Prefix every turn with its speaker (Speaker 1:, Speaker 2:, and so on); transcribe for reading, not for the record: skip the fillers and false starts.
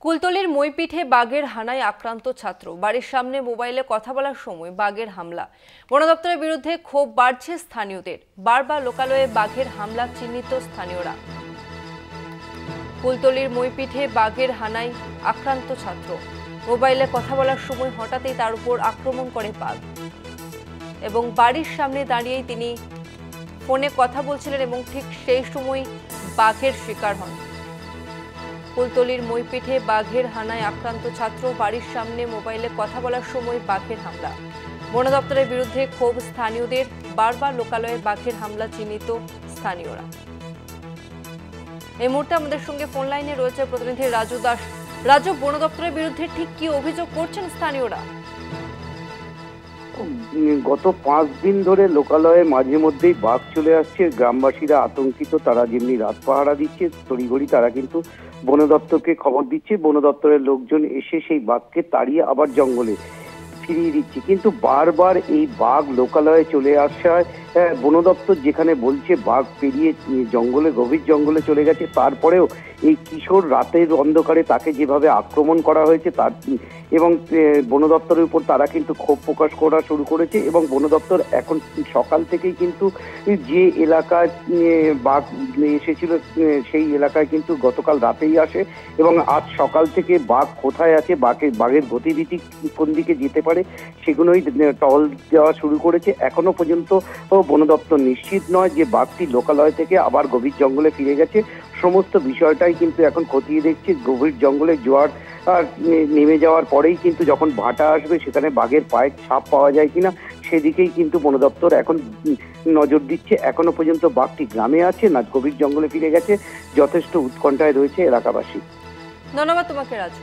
Speaker 1: কুলতলির মইপিঠে বাঘের হানায় আক্রান্ত ছাত্র। বাড়ির সামনে মোবাইলে কথা বলার সময় বাঘের হামলা। বন দপ্তরের বিরুদ্ধে ক্ষোভ বাড়ছে স্থানীয়দের। বারবার লোকালয়ে বাঘের হামলা চিহ্নিত স্থানীয়রা। কুলতলির মইপিঠে বাঘের হানায় আক্রান্ত ছাত্র। মোবাইলে কথা বলার সময় হঠাৎই তার উপর আক্রমণ করে বাঘ এবং বাড়ির সামনে দাঁড়িয়েই তিনি ফোনে কথা বলছিলেন এবং ঠিক সেই সময় বাঘের শিকার হন। কুলতলির মইপিঠে বাঘের হানায় আক্রান্ত ছাত্র। বাড়ির সামনে মোবাইলে কথা বলার সময় বাঘের হামলা। বন দপ্তরের বিরুদ্ধে ক্ষোভ স্থানীয়দের। বারবার লোকালয়ে বাঘের হামলা চিহ্নিত স্থানীয়রা। এই মুহূর্তে আমাদের সঙ্গে ফোন লাইনে রয়েছে প্রতিনিধি রাজু দাস। রাজু, বন দপ্তরের বিরুদ্ধে ঠিক কি অভিযোগ করছেন স্থানীয়রা?
Speaker 2: গত 5 দিন ধরে লোকালয়ে মাঝে মধ্যেই বাঘ চলে আসছে। গ্রামবাসীরা আতঙ্কিত, তারা যেমনি রাত পাহারা দিচ্ছে, তড়িঘড়ি তারা কিন্তু বন দপ্তরকে খবর দিচ্ছে। বন দপ্তরের লোকজন এসে সেই বাঘকে তাড়িয়ে আবার জঙ্গলে ফিরিয়ে দিচ্ছে, কিন্তু বারবার এই বাঘ লোকালয়ে চলে আসায় বন দপ্তর যেখানে বলছে বাঘ পেরিয়ে জঙ্গলে, গভীর জঙ্গলে চলে গেছে, তারপরেও এই কিশোর রাতের অন্ধকারে তাকে যেভাবে আক্রমণ করা হয়েছে তার এবং বন দপ্তরের উপর তারা কিন্তু ক্ষোভ প্রকাশ করা শুরু করেছে। এবং বন দপ্তর এখন সকাল থেকেই কিন্তু যে এলাকায় বাঘ এসেছিল সেই এলাকায় কিন্তু গতকাল রাতেই আসে এবং আজ সকাল থেকে বাঘ কোথায় আছে, বাঘের গতিবিধি কোন দিকে যেতে পারে সেগুলোই টহল দেওয়া শুরু করেছে। এখনো পর্যন্ত বন দপ্তর নিশ্চিত নয় যে বাঘটি লোকালয় থেকে আবার গভীর জঙ্গলে ফিরে গেছে। সমস্ত বিষয়টাই কিন্তু এখন খতিয়ে দেখছে। গভীর জঙ্গলে জোয়ার নেমে যাওয়ার পরেই কিন্তু যখন ভাটা আসবে সেখানে বাঘের পায়ের ছাপ পাওয়া যায় কিনা সেদিকেই কিন্তু বন দপ্তর এখন নজর দিচ্ছে। এখনো পর্যন্ত বাঘটি গ্রামে আছে না গভীর জঙ্গলে ফিরে গেছে, যথেষ্ট উৎকণ্ঠায় রয়েছে এলাকাবাসী।
Speaker 1: ধন্যবাদ তোমাকে রাজু।